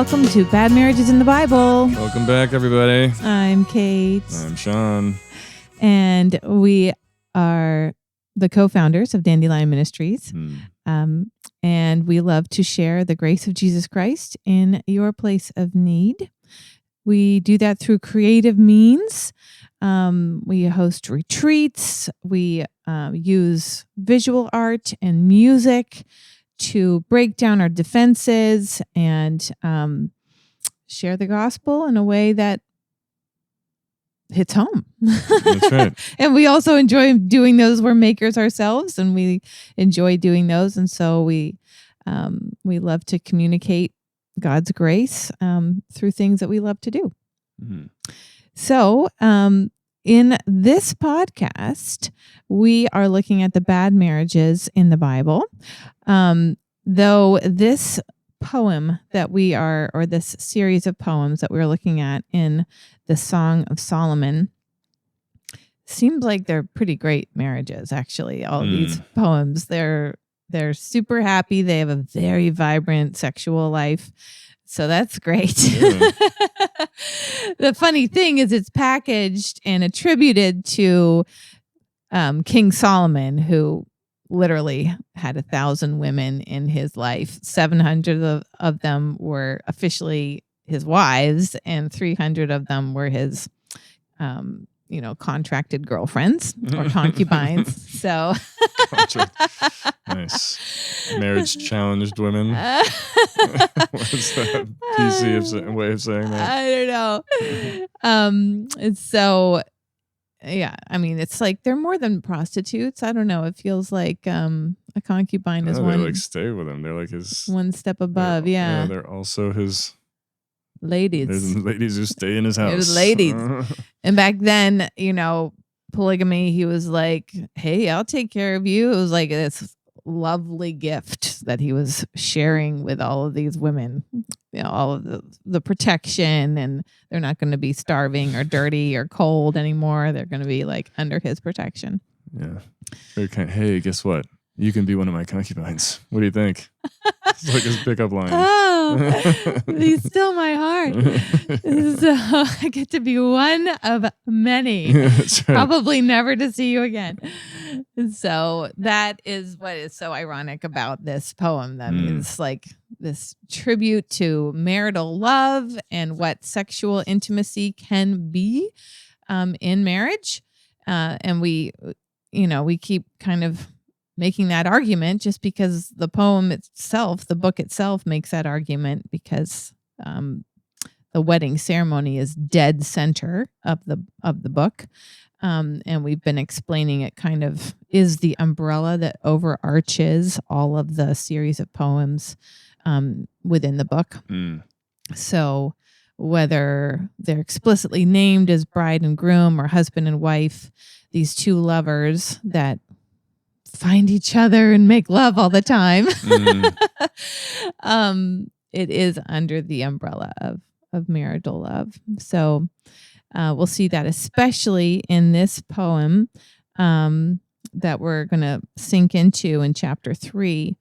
welcome to Bad Marriages in the Bible. Welcome back, everybody. I'm Kate. I'm Sean. And we are the co-founders of Dandelion Ministries. And we love to share the grace of Jesus Christ in your place of need. We do that through creative means. We host retreats. We use visual art and music to break down our defenses and share the gospel in a way that hits home. That's right. And we also enjoy doing those. We're makers ourselves, and we enjoy doing those. And so we love to communicate God's grace through things that we love to do. Mm-hmm. So in this podcast, we are looking at the bad marriages in the Bible. Though this poem that we are, or this series of poems that we're looking at in the Song of Solomon, seems like they're pretty great marriages, actually. All of these poems, they're super happy. They have a very vibrant sexual life. So that's great. Yeah. The funny thing is it's packaged and attributed to King Solomon, who literally had 1,000 women in his life. 700 of them were officially his wives, and 300 of them were his, contracted girlfriends or concubines. So nice. Marriage challenged women. What's that PC way of saying that? I don't know. It's so. Yeah, I mean, it's like they're more than prostitutes. I don't know. It feels like a concubine is one. They like stay with him. They're like his one step above. Yeah, they're also his ladies. There's ladies who stay in his house. There's ladies. And back then, polygamy. He was like, "Hey, I'll take care of you." It was like this lovely gift that he was sharing with all of these women. All of the protection, and they're not going to be starving or dirty or cold anymore. They're going to be like under his protection. Yeah. Hey, guess what? You can be one of my concubines. What do you think? It's like his pickup line. Oh, he's still my heart. So I get to be one of many. Right. Probably never to see you again. So that is what is so ironic about this poem. That it's like this tribute to marital love and what sexual intimacy can be in marriage. And we keep kind of making that argument just because the poem itself, the book itself, makes that argument, because the wedding ceremony is dead center of the book. And we've been explaining it kind of is the umbrella that overarches all of the series of poems within the book. So whether they're explicitly named as bride and groom or husband and wife, these two lovers that find each other and make love all the time, it is under the umbrella of marital love. So we'll see that especially in this poem that we're going to sink into in chapter 3.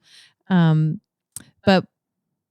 But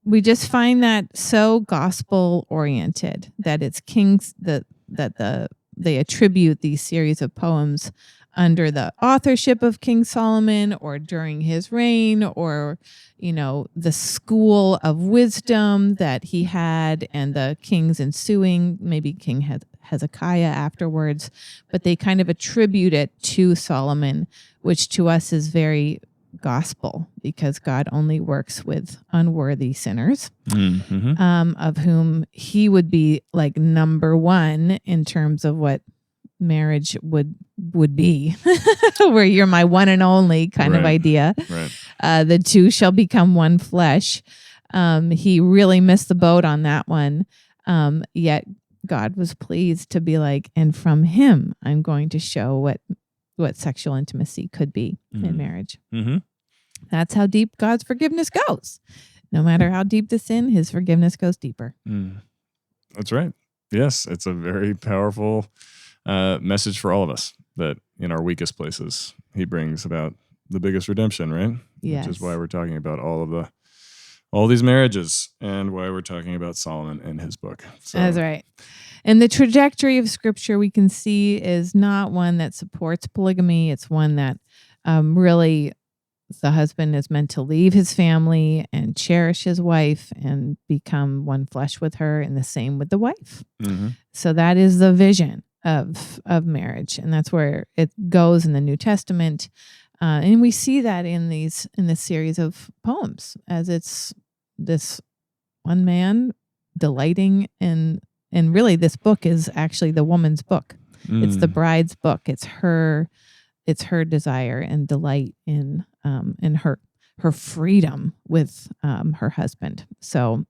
we just find that so gospel oriented that it's kings they attribute these series of poems under the authorship of King Solomon or during his reign, or, the school of wisdom that he had and the kings ensuing, maybe King Hezekiah afterwards, but they kind of attribute it to Solomon, which to us is very gospel, because God only works with unworthy sinners, of whom he would be like number one in terms of what marriage would be, where you're my one and only kind of idea. Right. The two shall become one flesh. He really missed the boat on that one. Yet God was pleased to be like, and from him, I'm going to show what sexual intimacy could be in marriage. That's how deep God's forgiveness goes. No matter how deep the sin, his forgiveness goes deeper. That's right. Yes, it's a very powerful message for all of us, that in our weakest places, he brings about the biggest redemption, right? Yes. Which is why we're talking about all of all these marriages and why we're talking about Solomon in his book. So, That's right. And the trajectory of Scripture we can see is not one that supports polygamy. It's one that really the husband is meant to leave his family and cherish his wife and become one flesh with her, and the same with the wife. mhm. So that is the vision of marriage, and that's where it goes in the New Testament. And we see that in this series of poems, as it's this one man delighting in, and really this book is actually the woman's book. It's the bride's book. It's her desire and delight in her freedom with her husband. So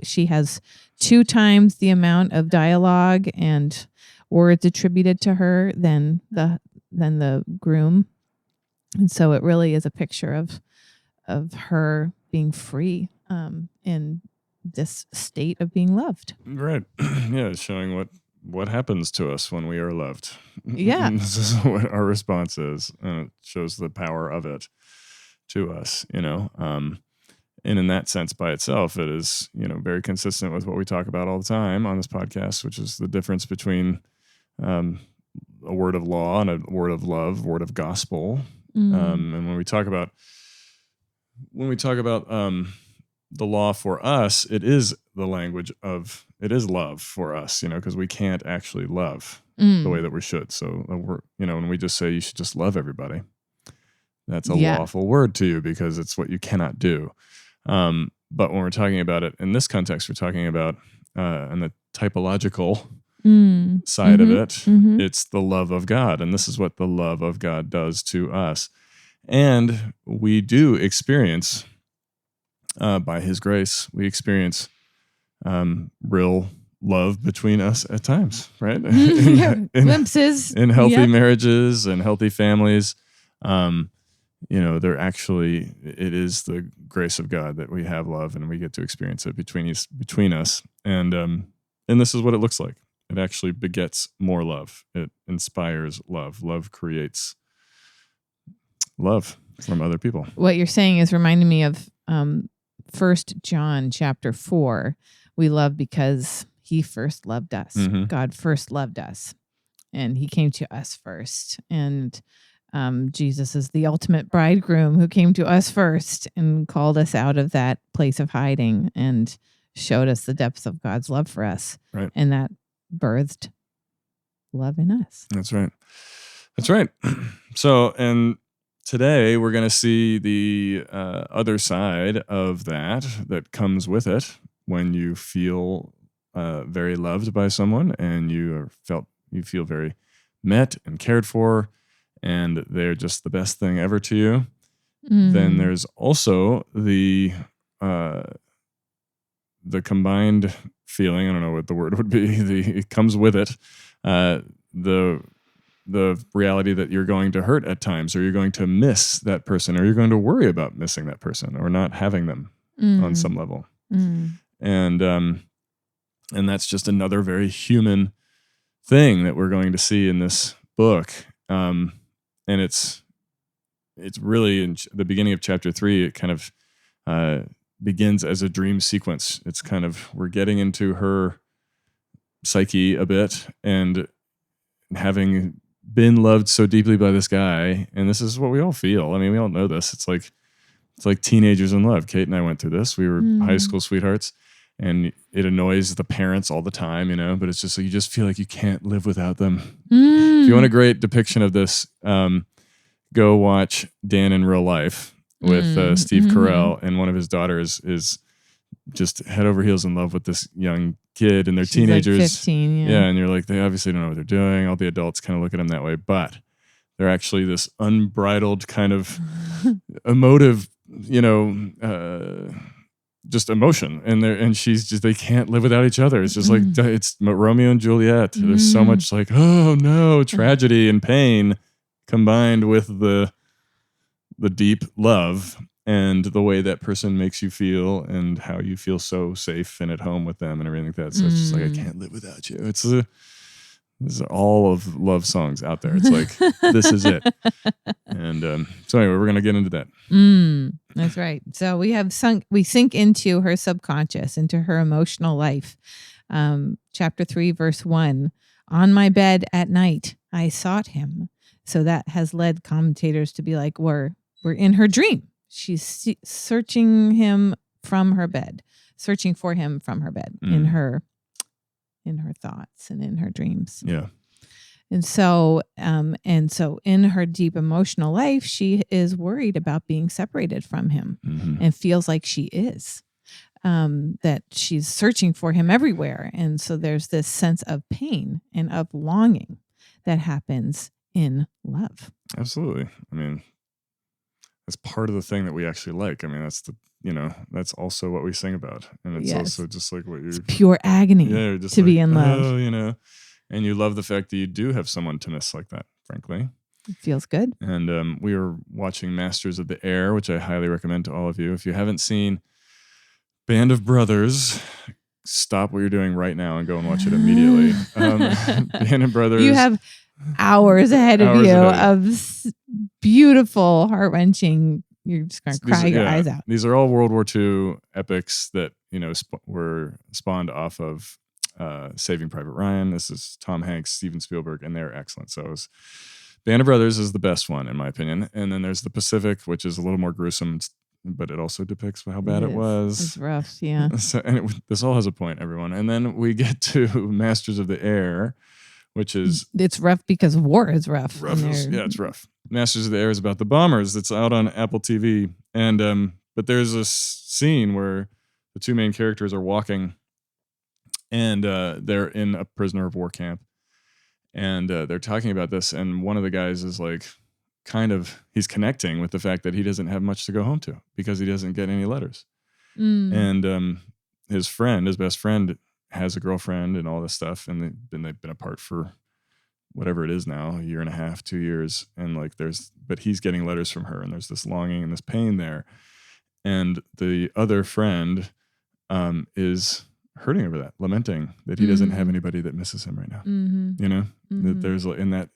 she has 2 times the amount of dialogue and words attributed to her than the groom. And so it really is a picture of her being free in this state of being loved. Right. Yeah, showing what happens to us when we are loved. Yeah. This is what our response is. And it shows the power of it to us, and in that sense by itself, it is, very consistent with what we talk about all the time on this podcast, which is the difference between a word of law and a word of love, word of gospel. And when we talk about the law for us, it is the language of, it is love for us, because we can't actually love the way that we should. So when we just say you should just love everybody, that's a lawful word to you because it's what you cannot do. But when we're talking about it in this context, we're talking about in the typological side of it, it's the love of God. And this is what the love of God does to us. And we do experience, by his grace, we experience real love between us at times, right? Glimpses. In healthy marriages and healthy families. It is the grace of God that we have love and we get to experience it between us. And this is what it looks like. It actually begets more love. It inspires love. Love creates love from other people. What you're saying is reminding me of 1 John chapter 4. We love because he first loved us. God first loved us, and he came to us first. And Jesus is the ultimate bridegroom who came to us first and called us out of that place of hiding and showed us the depths of God's love for us. Right. And that birthed love in us. That's right. So, and today we're going to see the other side of that comes with it when you feel very loved by someone and you feel very met and cared for, and they're just the best thing ever to you. Then there's also the combined feeling. I don't know what the word would be. It comes with it. The reality that you're going to hurt at times, or you're going to miss that person, or you're going to worry about missing that person, or not having them on some level. And that's just another very human thing that we're going to see in this book. And it's really in the beginning of chapter 3. It kind of begins as a dream sequence. It's kind of, we're getting into her psyche a bit, and having been loved so deeply by this guy, and this is what we all feel. I mean, we all know this. It's like teenagers in love. Kate and I went through this. We were high school sweethearts, and it annoys the parents all the time, but it's just like you just feel like you can't live without them. If you want a great depiction of this, go watch Dan in Real Life with Steve Carell, and one of his daughters is just head over heels in love with this young kid, and they're She's teenagers. like 15, yeah, and you're like, they obviously don't know what they're doing. All the adults kind of look at them that way, but they're actually this unbridled kind of emotive, just emotion, and she's just, they can't live without each other. It's just like it's Romeo and Juliet. There's so much like, oh no, tragedy and pain combined with the deep love and the way that person makes you feel and how you feel so safe and at home with them and everything like that. So it's just like, I can't live without you. This is all of love songs out there. It's like, this is it. And so anyway, we're going to get into that. That's right. So we sink into her subconscious, into her emotional life. Chapter 3, verse 1, on my bed at night, I sought him. So that has led commentators to be like, we're in her dream. She's searching him from her bed, searching for him from her bed in her thoughts and in her dreams. Yeah. And so in her deep emotional life, she is worried about being separated from him and feels like she is, that she's searching for him everywhere. And so there's this sense of pain and of longing that happens in love. Absolutely. I mean, that's part of the thing that we actually like. I mean, that's also what we sing about. And it's also just like what it's pure agony to be in love. Oh, and you love the fact that you do have someone to miss like that, frankly. It feels good. And we were watching Masters of the Air, which I highly recommend to all of you. If you haven't seen Band of Brothers, stop what you're doing right now and go and watch it immediately. Band of Brothers. You have hours ahead of you of beautiful, heart-wrenching. You're just going to cry your eyes out. These are all World War II epics that were spawned off of Saving Private Ryan. This is Tom Hanks, Steven Spielberg, and they're excellent. So Band of Brothers is the best one in my opinion, and then there's The Pacific, which is a little more gruesome, but it also depicts how bad it was. It's rough, yeah. So, this all has a point, everyone. And then we get to Masters of the Air, which is... It's rough because war is rough. It's rough. Masters of the Air is about the bombers. That's out on Apple TV. And but there's a scene where the two main characters are walking, and they're in a prisoner of war camp. And they're talking about this, and one of the guys is like, he's connecting with the fact that he doesn't have much to go home to because he doesn't get any letters. And his best friend, has a girlfriend and all this stuff, and they've been apart for whatever it is now, a year and a half, 2 years, and like but he's getting letters from her, and there's this longing and this pain there, and the other friend is hurting over that, lamenting that he doesn't have anybody that misses him right now. That there's in that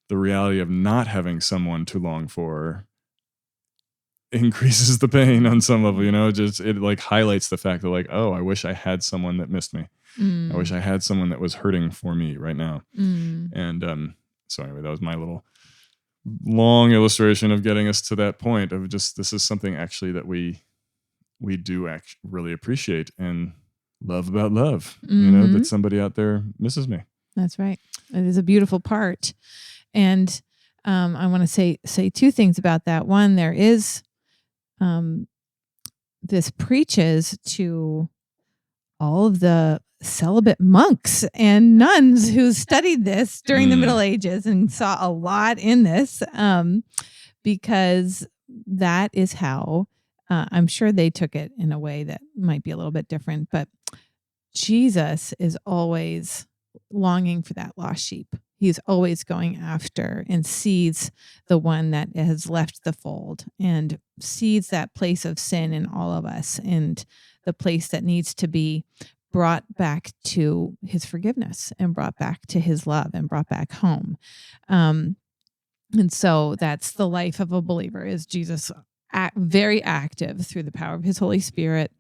the reality of not having someone to long for increases the pain on some level, just it like highlights the fact that like, oh, I wish I had someone that missed me. I wish I had someone that was hurting for me right now. And so anyway, that was my little long illustration of getting us to that point of just, this is something actually that we do really appreciate and love about love, that somebody out there misses me. That's right. It is a beautiful part. And I want to say two things about that. One, there is this preaches to all of the celibate monks and nuns who studied this during the Middle Ages and saw a lot in this, because that is how I'm sure they took it in a way that might be a little bit different, but Jesus is always longing for that lost sheep. He's always going after and sees the one that has left the fold and sees that place of sin in all of us and the place that needs to be brought back to his forgiveness and brought back to his love and brought back home. And so that's the life of a believer, is Jesus very active through the power of his Holy Spirit,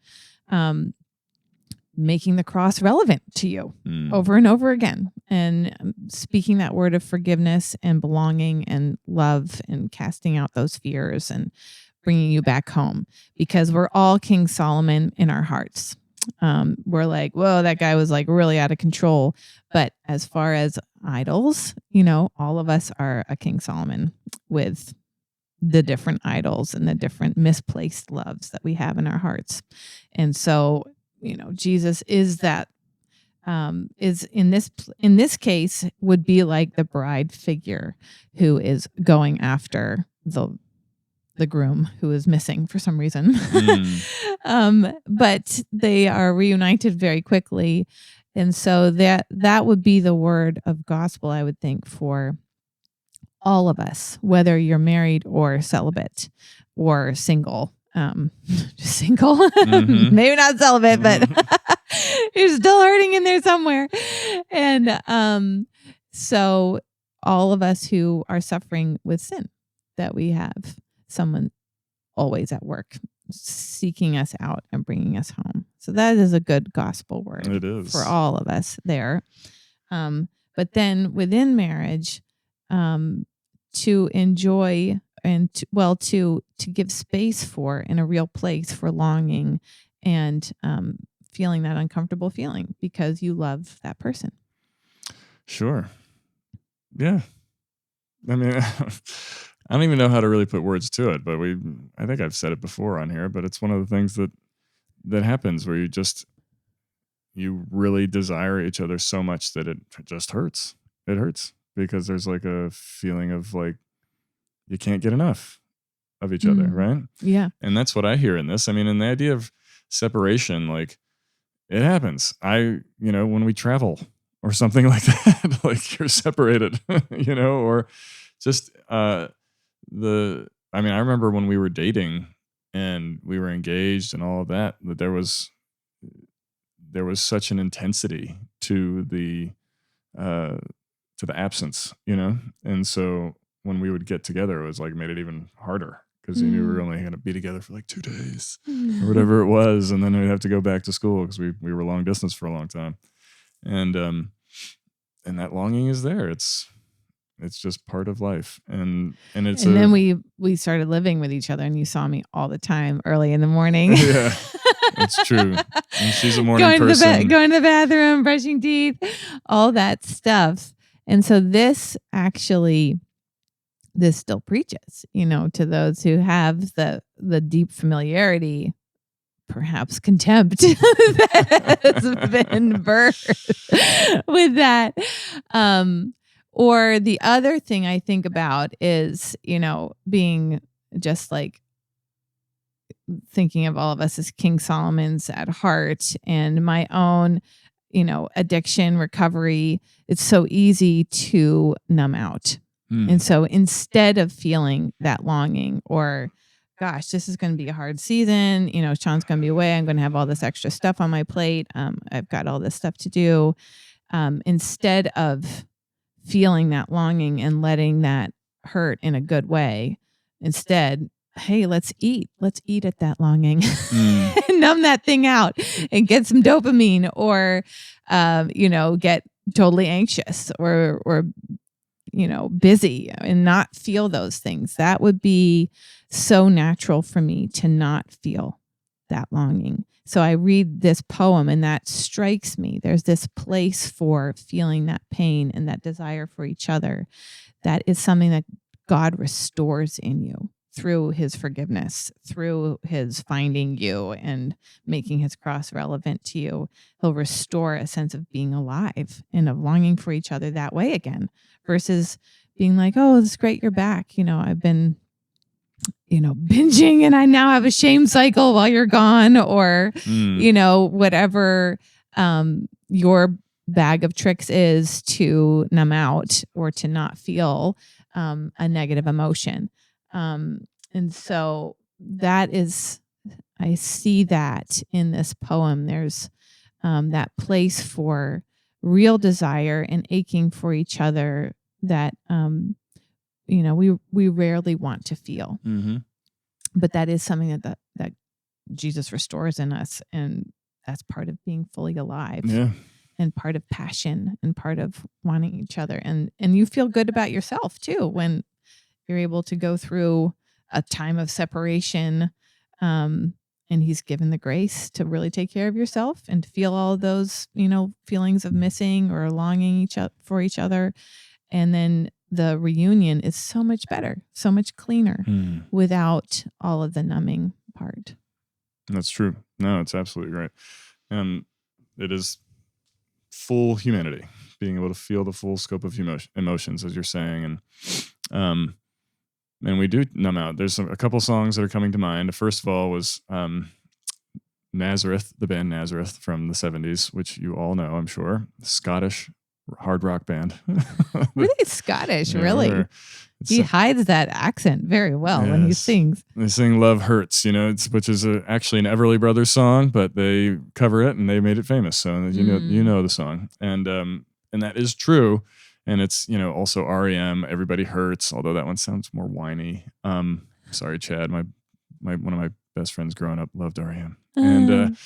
making the cross relevant to you over and over again, and speaking that word of forgiveness and belonging and love and casting out those fears and bringing you back home, because we're all King Solomon in our hearts. We're like, whoa, that guy was like really out of control. But as far as idols, all of us are a King Solomon with the different idols and the different misplaced loves that we have in our hearts. And so, Jesus is that, is in this case would be like the bride figure who is going after the groom who is missing for some reason. But they are reunited very quickly. And so that would be the word of gospel, I would think, for all of us, whether you're married or celibate or single. Just single, maybe not celibate, but you're still hurting in there somewhere. And So all of us who are suffering with sin, that we have someone always at work seeking us out and bringing us home. So that is a good gospel word It is. for all of us there. But then within marriage, to enjoy and to give space for, in a real place for, longing and feeling that uncomfortable feeling because you love that person. Sure. Yeah. I mean, I don't even know how to really put words to it, but I think I've said it before on here, but it's one of the things that happens where you really desire each other so much that it just hurts. It hurts because there's like a feeling of like you can't get enough of each other, right? Yeah. And that's what I hear in this. I mean, in the idea of separation, like it happens. When we travel or something like that, like you're separated, or just I remember when we were dating and we were engaged and all of that there was such an intensity to the absence, and so when we would get together, it was like made it even harder because you knew we were only going to be together for like 2 days or whatever it was, and then we'd have to go back to school because we were long distance for a long time, and that longing is there. It's just part of life, and then we started living with each other, and you saw me all the time early in the morning. Yeah, it's true. And she's a morning person. Going to the bathroom, brushing teeth, all that stuff. And so this still preaches, to those who have the deep familiarity, perhaps contempt that has been birthed with that. Or the other thing I think about is, being just like thinking of all of us as King Solomon's at heart, and my own, addiction recovery. It's so easy to numb out. And so instead of feeling that longing or, gosh, this is going to be a hard season, Sean's going to be away, I'm going to have all this extra stuff on my plate, I've got all this stuff to do, instead of feeling that longing and letting that hurt in a good way, instead, hey, let's eat at that longing and numb that thing out and get some dopamine, or get totally anxious or busy and not feel those things. That would be so natural for me to not feel that longing. So I read this poem and that strikes me. There's this place for feeling that pain and that desire for each other. That is something that God restores in you through his forgiveness, through his finding you and making his cross relevant to you. He'll restore a sense of being alive and of longing for each other that way again, versus being like, oh, it's great you're back. I've been, binging and I now have a shame cycle while you're gone, or, whatever your bag of tricks is to numb out or to not feel a negative emotion. And so that is, I see that in this poem. There's that place for real desire and aching for each other that, we rarely want to feel. Mm-hmm. But that is something that Jesus restores in us. And that's part of being fully alive. Yeah. And part of passion and part of wanting each other. And you feel good about yourself too when you're able to go through a time of separation, and he's given the grace to really take care of yourself and to feel all those, feelings of missing or longing for each other. And then the reunion is so much better, so much cleaner without all of the numbing part. That's true. No, it's absolutely right. And it is full humanity, being able to feel the full scope of emotions, as you're saying. And we do numb out. There's a couple songs that are coming to mind. First of all was Nazareth, the band Nazareth from the 70s, which you all know, I'm sure. Scottish hard rock band. Really Scottish, really. He hides that accent very well when he sings. They sing Love Hurts, which is actually an Everly Brothers song, but they cover it and they made it famous. So you know the song. And that is true. And it's, also REM, Everybody Hurts, although that one sounds more whiny. Sorry, Chad, my one of my best friends growing up loved REM. And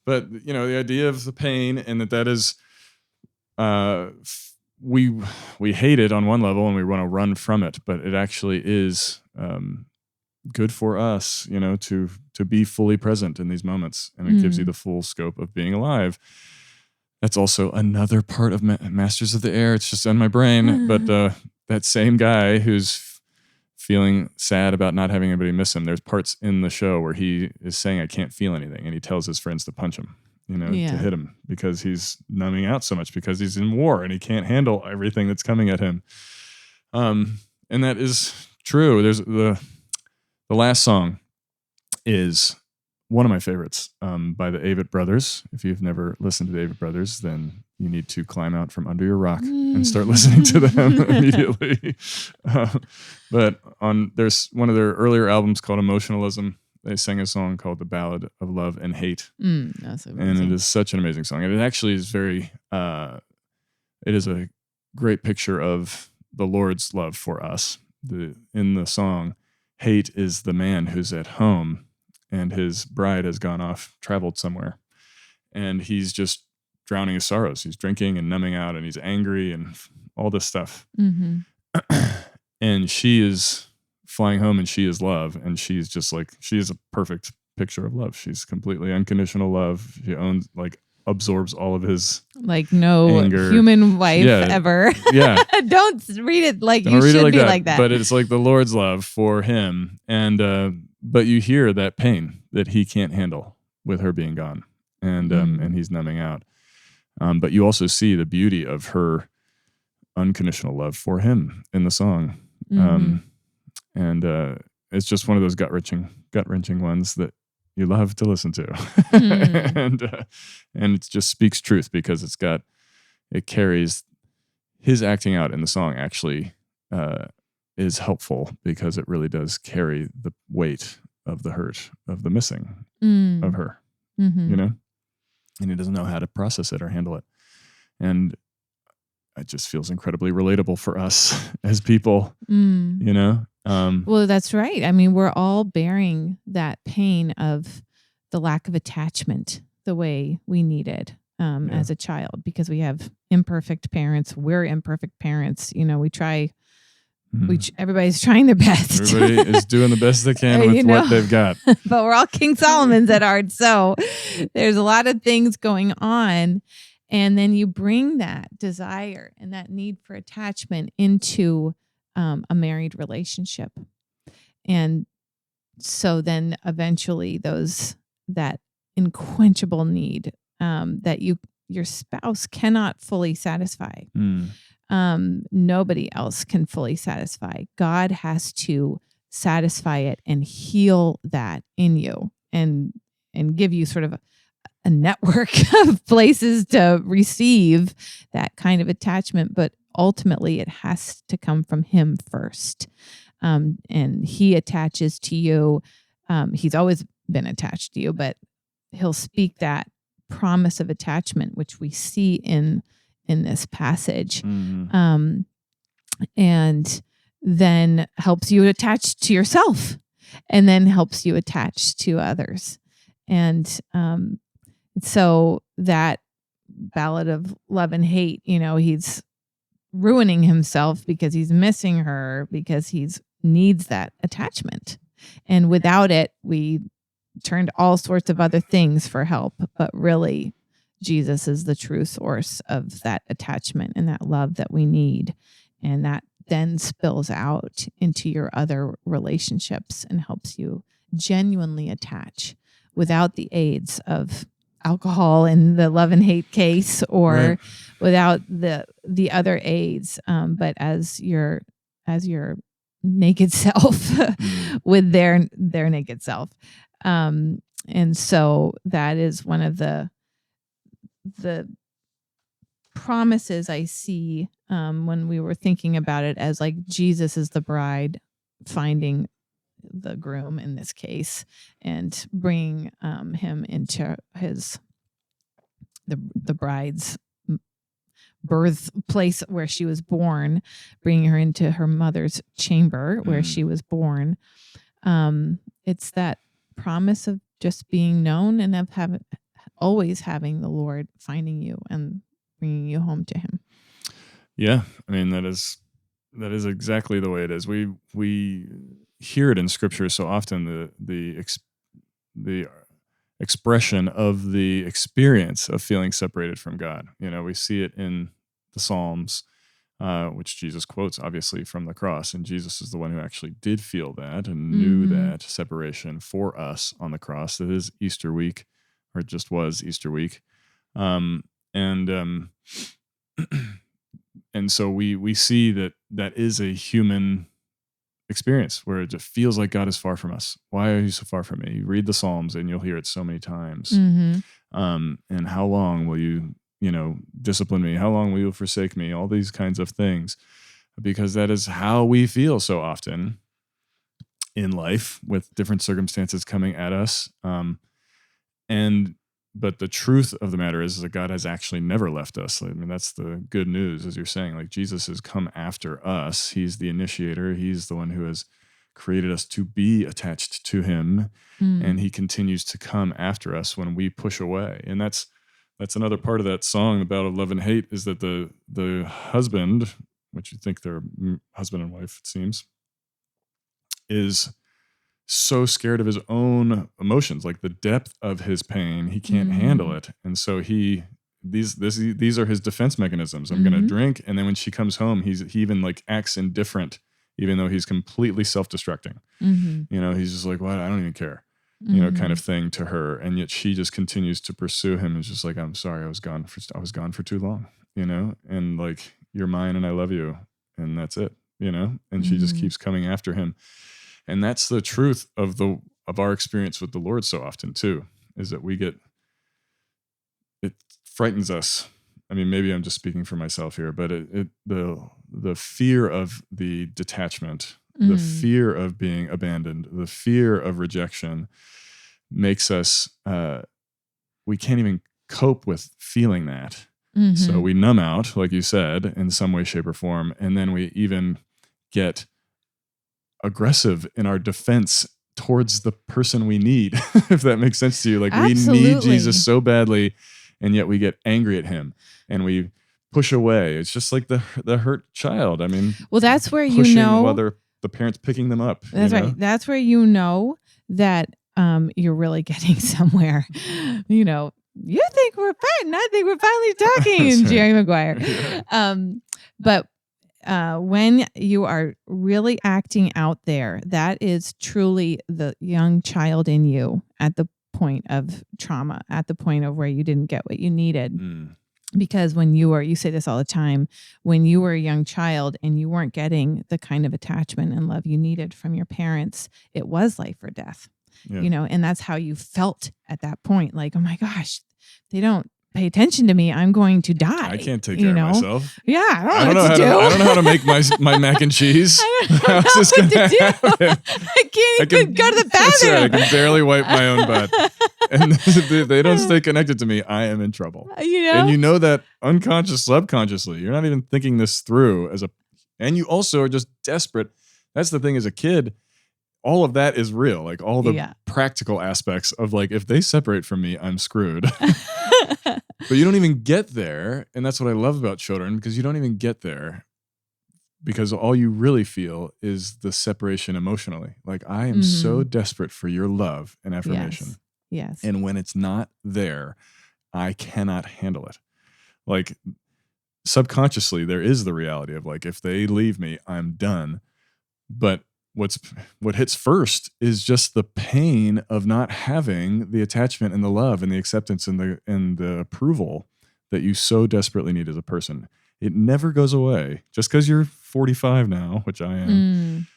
but the idea of the pain, and that is we hate it on one level and we want to run from it, but it actually is good for us, to be fully present in these moments, and it gives you the full scope of being alive. That's also another part of Masters of the Air. It's just in my brain, but that same guy who's feeling sad about not having anybody miss him, there's parts in the show where he is saying, I can't feel anything, and he tells his friends to punch him, to hit him, because he's numbing out so much, because he's in war and he can't handle everything that's coming at him. And that is true. There's the last song is one of my favorites, by the Avett Brothers. If you've never listened to the Avett Brothers, then you need to climb out from under your rock and start listening to them immediately. But there's one of their earlier albums called Emotionalism. They sang a song called The Ballad of Love and Hate. That's amazing. And it is such an amazing song. And it actually is it is a great picture of the Lord's love for us. In the song, hate is the man who's at home and his bride has gone off, traveled somewhere, and he's just drowning his sorrows. He's drinking and numbing out, and he's angry and all this stuff. And she is flying home, and she is love, and she is a perfect picture of love. She's completely unconditional love. She absorbs all of his no anger. Human wife ever. Yeah. Don't read it like Don't you read should it like be that, like that. But it's like the Lord's love for him. And but you hear that pain that he can't handle with her being gone. And he's numbing out. But you also see the beauty of her unconditional love for him in the song. And it's just one of those gut-wrenching ones that you love to listen to. And it just speaks truth, because it carries his acting out in the song actually is helpful, because it really does carry the weight of the hurt of the missing of her, and he doesn't know how to process it or handle it. And it just feels incredibly relatable for us as people, Well, that's right. I mean, we're all bearing that pain of the lack of attachment the way we needed as a child, because we have imperfect parents. We're imperfect parents. We try. Everybody's trying their best. Everybody is doing the best they can with what they've got. But we're all King Solomon's at heart. So there's a lot of things going on. And then you bring that desire and that need for attachment into a married relationship. And so then eventually that unquenchable need that your spouse cannot fully satisfy. Nobody else can fully satisfy. God has to satisfy it and heal that in you, and give you sort of a network of places to receive that kind of attachment. But ultimately, it has to come from him first. And he attaches to you. He's always been attached to you, but he'll speak that promise of attachment, which we see in this passage, and then helps you attach to yourself, and then helps you attach to others. And so that ballad of love and hate, he's ruining himself because he's missing her, because he's needs that attachment. And without it, we turn to all sorts of other things for help. But really, Jesus is the true source of that attachment and that love that we need. And that then spills out into your other relationships and helps you genuinely attach without the aids of alcohol in the love and hate case, or without the other aids, but as your naked self with their naked self. And so that is one of the promises I see when we were thinking about it, as like Jesus is the bride finding the groom in this case and bringing him into the bride's birth place where she was born, bringing her into her mother's chamber where she was born. It's that promise of just being known and of always having the Lord finding you and bringing you home to Him. Yeah, I mean that is exactly the way it is. We hear it in Scripture so often, the expression of the experience of feeling separated from God. We see it in the Psalms, which Jesus quotes obviously from the cross, and Jesus is the one who actually did feel that and knew that separation for us on the cross. That is Easter week, or it just was Easter week, and so we see that is a human experience where it just feels like God is far from us. Why are you so far from me? You read the Psalms and you'll hear it so many times. And how long will you discipline me? How long will you forsake me? All these kinds of things, because that is how we feel so often in life with different circumstances coming at us. But the truth of the matter is that God has actually never left us. I mean, that's the good news, as you're saying. Like, Jesus has come after us. He's the initiator. He's the one who has created us to be attached to Him, and He continues to come after us when we push away. And that's another part of that song about love and hate, is that the husband, which you think they're husband and wife, it seems, is so scared of his own emotions, like the depth of his pain, he can't handle it, and so these are his defense mechanisms. I'm gonna drink, and then when she comes home, he even like acts indifferent, even though he's completely self-destructing. He's just like, what? I don't even care, kind of thing to her, and yet she just continues to pursue him. It's just like, I'm sorry, I was gone for too long, and like, you're mine, and I love you, and that's it, and she just keeps coming after him. And that's the truth of our experience with the Lord so often too, is that it frightens us. I mean, maybe I'm just speaking for myself here, but the fear of the detachment, the fear of being abandoned, the fear of rejection makes us, we can't even cope with feeling that. So we numb out, like you said, in some way, shape, or form. And then we even get aggressive in our defense towards the person we need, if that makes sense to you. Like, Absolutely. We need Jesus so badly, and yet we get angry at Him and we push away. It's just like the hurt child. I mean, well, that's where pushing while the parents picking them up. That's right. That's where that you're really getting somewhere. You think we're fighting, I think we're finally talking, Jerry Maguire. Yeah. But when you are really acting out there, that is truly the young child in you at the point of trauma, at the point of where you didn't get what you needed. Because when you say this all the time, when you were a young child and you weren't getting the kind of attachment and love you needed from your parents, it was life or death. And that's how you felt at that point. Like, oh my gosh, they don't pay attention to me, I'm going to die. I can't take care of myself. Yeah, I don't know how to make my mac and cheese. I don't know what to do. I can't even go to the bathroom. That's right, I can barely wipe my own butt. And they don't stay connected to me, I am in trouble. And that subconsciously. You're not even thinking this through and you also are just desperate. That's the thing, as a kid, all of that is real. Like, all the practical aspects of, like, if they separate from me, I'm screwed. But you don't even get there. And that's what I love about children, because you don't even get there, because all you really feel is the separation emotionally. Like, I am so desperate for your love and affirmation. Yes. And when it's not there, I cannot handle it. Like, subconsciously, there is the reality of, like, if they leave me, I'm done. But what hits first is just the pain of not having the attachment and the love and the acceptance and the approval that you so desperately need as a person. It never goes away. Just because you're 45 now, which I am,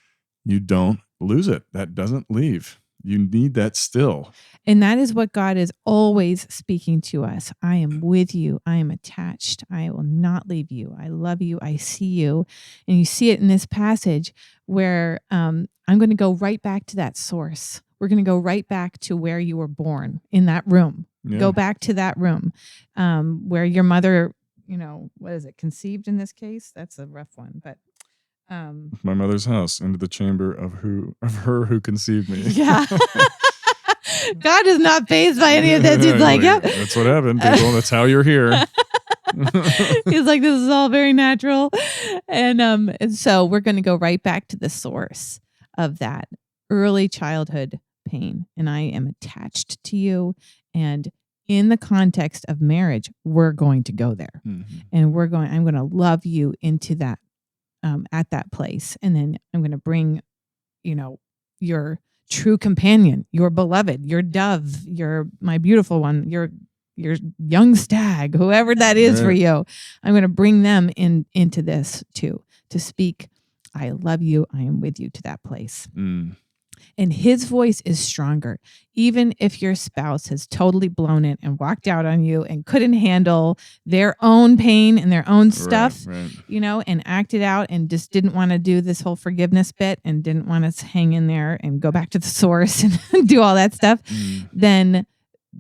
you don't lose it. That doesn't leave. You need that still. And that is what God is always speaking to us. I am with you. I am attached. I will not leave you. I love you. I see you. And you see it in this passage where I'm going to go right back to that source. We're going to go right back to where you were born, in that room. Yeah. Go back to that room where your mother, what is it? Conceived in this case? That's a rough one, but my mother's house, into the chamber of her who conceived me. Yeah. God is not fazed by any of this. He's like, yep. That's what happened, people. That's how you're here. He's like, this is all very natural. And so we're going to go right back to the source of that early childhood pain. And I am attached to you. And in the context of marriage, we're going to go there. Mm-hmm. And I'm going to love you into that, at that place. And then I'm going to bring, your true companion, your beloved, your dove, my beautiful one, your young stag, whoever that is for you. I'm going to bring them into this too, to speak, I love you, I am with you, to that place. And his voice is stronger. Even if your spouse has totally blown it and walked out on you and couldn't handle their own pain and their own stuff, and acted out and just didn't want to do this whole forgiveness bit and didn't want us to hang in there and go back to the source and do all that stuff, then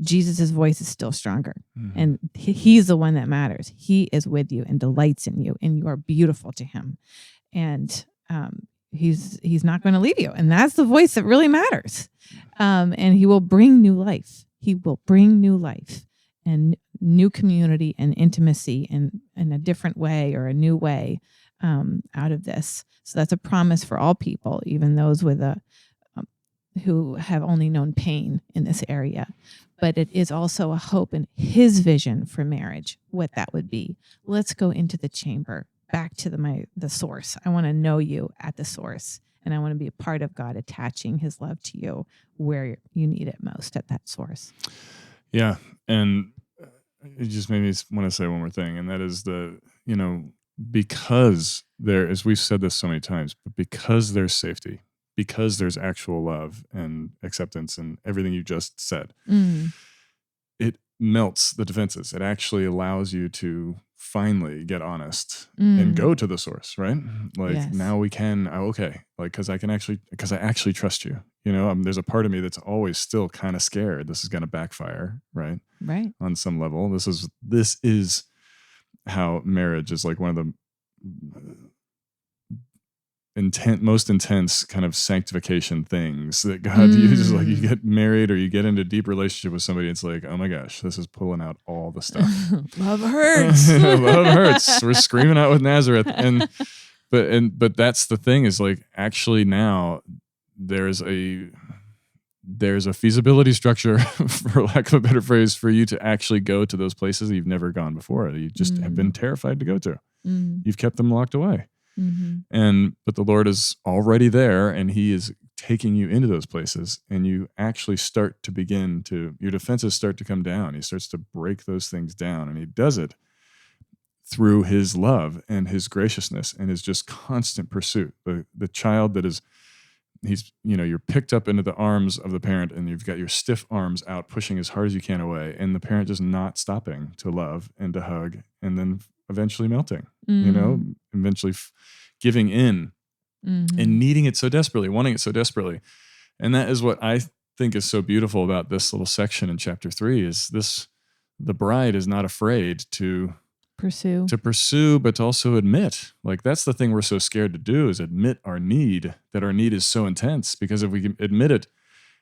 Jesus' voice is still stronger. And he's the one that matters. He is with you and delights in you, and you are beautiful to him. And he's not going to leave you. And that's the voice that really matters. And he will bring new life. He will bring new life and new community and intimacy in a different way, or a new way out of this. So that's a promise for all people, even those with who have only known pain in this area. But it is also a hope in his vision for marriage, what that would be. Let's go into the chamber, back to the source. I want to know you at the source, and I want to be a part of God attaching his love to you where you need it most, at that source. Yeah. And it just made me want to say one more thing, and that is because there, as we've said this so many times, but because there's safety, because there's actual love and acceptance and everything you just said, it melts the defenses. It actually allows you to finally get honest and go to the source, right? Now we can, because I actually trust you. There's a part of me that's always still kind of scared this is going to backfire, right? Right. On some level, this is how marriage is like one of the most intense kind of sanctification things that God uses. Like, you get married or you get into a deep relationship with somebody, it's like, oh my gosh, this is pulling out all the stuff. Love hurts. Love hurts. We're screaming out with Nazareth. But that's the thing, is like, actually now there's a feasibility structure, for lack of a better phrase, for you to actually go to those places that you've never gone before. You just have been terrified to go to. You've kept them locked away. But the Lord is already there, and he is taking you into those places, and you actually start to your defenses start to come down. He starts to break those things down, and he does it through his love and his graciousness and his just constant pursuit. The child that is, you're picked up into the arms of the parent, and you've got your stiff arms out pushing as hard as you can away, and the parent just not stopping to love and to hug, and then eventually melting, eventually giving in and needing it so desperately, wanting it so desperately. And that is what I think is so beautiful about this little section in chapter 3, is the bride is not afraid to pursue, but to also admit. Like, that's the thing we're so scared to do, is admit our need, that our need is so intense, because if we can admit it,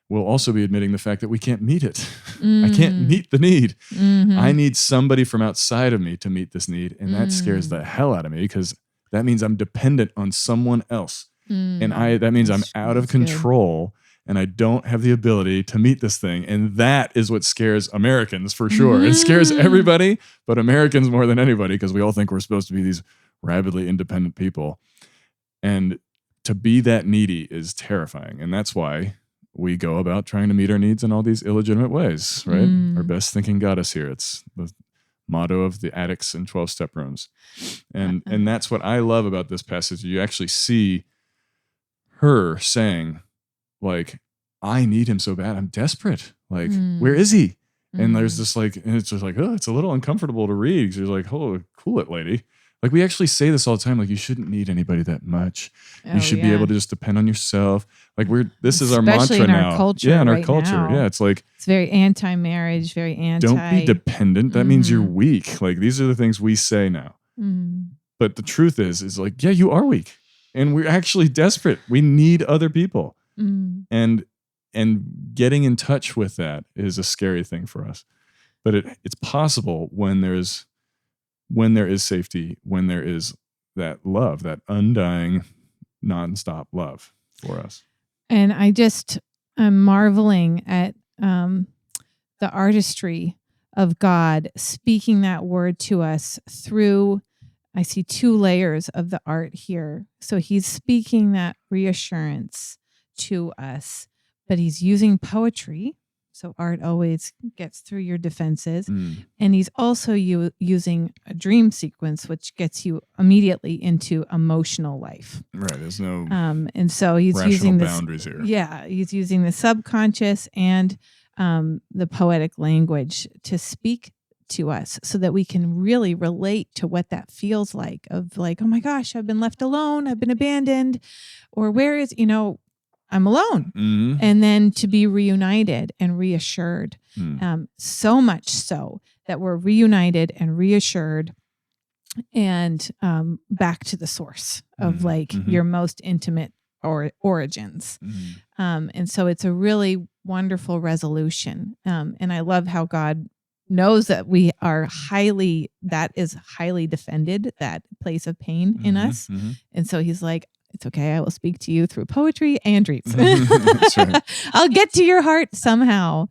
we'll also be admitting the fact that we can't meet it. I can't meet the need. I need somebody from outside of me to meet this need. And that scares the hell out of me, because that means I'm dependent on someone else. And that means I'm out of control, and I don't have the ability to meet this thing. And that is what scares Americans, for sure. It scares everybody, but Americans more than anybody, because we all think we're supposed to be these rabidly independent people. And to be that needy is terrifying. And that's why we go about trying to meet our needs in all these illegitimate ways, right? Our best thinking got us here. It's the motto of the addicts in 12-step rooms. And that's what I love about this passage. You actually see her saying, like, I need him so bad. I'm desperate. Like, where is he? And there's this and it's just like, oh, it's a little uncomfortable to read, because you're like, oh, cool it, lady. Like we actually say this all the time, like you shouldn't need anybody that much. Oh, You should be able to just depend on yourself. Like this is our Especially mantra in our now. culture Yeah, in our right culture. now. Yeah, it's like it's very anti-marriage, very anti. don't be dependent. That means you're weak. Like these are the things we say now. But the truth is like, yeah, you are weak. And we're actually desperate. We need other people. And getting in touch with that is a scary thing for us. But it's possible when there is safety, when there is that love, that undying, nonstop love for us. And I'm marveling at the artistry of God speaking that word to us through, I see 2 layers of the art here. So he's speaking that reassurance to us, but he's using poetry. So art always gets through your defenses. And he's also using a dream sequence, which gets you immediately into emotional life. Right. There's no and so he's using this, boundaries here. Yeah. He's using the subconscious and the poetic language to speak to us so that we can really relate to what that feels like of like, oh my gosh, I've been left alone. I've been abandoned. Or where is, I'm alone. And then to be reunited and reassured. So much so that we're reunited and reassured and back to the source of your most intimate origins. And so it's a really wonderful resolution. And I love how God knows that that is highly defended, that place of pain in us. And so he's like, it's okay. I will speak to you through poetry and dreams. That's right. I'll get to your heart somehow.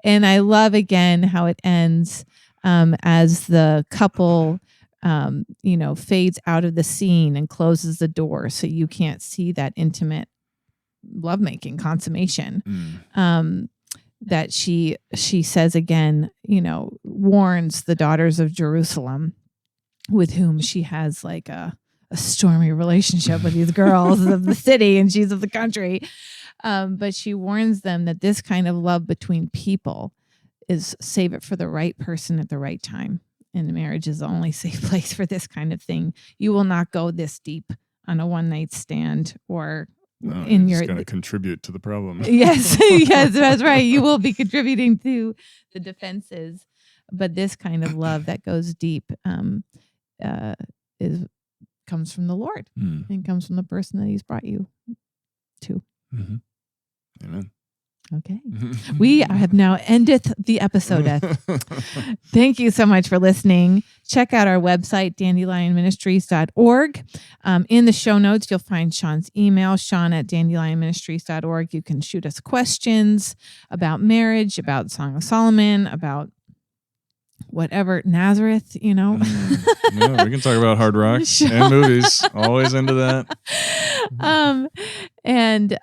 And I love again how it ends as the couple, fades out of the scene and closes the door so you can't see that intimate lovemaking consummation. That she says again, warns the daughters of Jerusalem with whom she has like a stormy relationship with these girls of the city and she's of the country. But she warns them that this kind of love between people is save it for the right person at the right time. And marriage is the only safe place for this kind of thing. You will not go this deep on a one-night stand or you're going to contribute to the problem. Yes, yes, that's right. You will be contributing to the defenses. But this kind of love that goes deep comes from the Lord and comes from the person that he's brought you to. Amen. Okay. We have now ended the episode. Thank you so much for listening. Check out our website, dandelionministries.org. In the show notes, you'll find Sean's email, sean@dandelionministries.org. You can shoot us questions about marriage, about Song of Solomon, about whatever, Nazareth, Yeah, we can talk about hard rock and movies. Always into that. And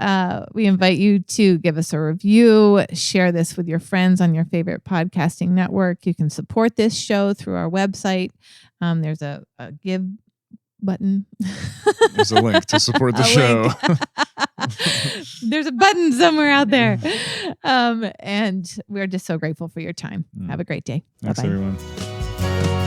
we invite you to give us a review, share this with your friends on your favorite podcasting network. You can support this show through our website. There's a give button. There's a link to support the show. There's a button somewhere out there. And we're just so grateful for your time. Have a great day. Thanks, Bye-bye. everyone.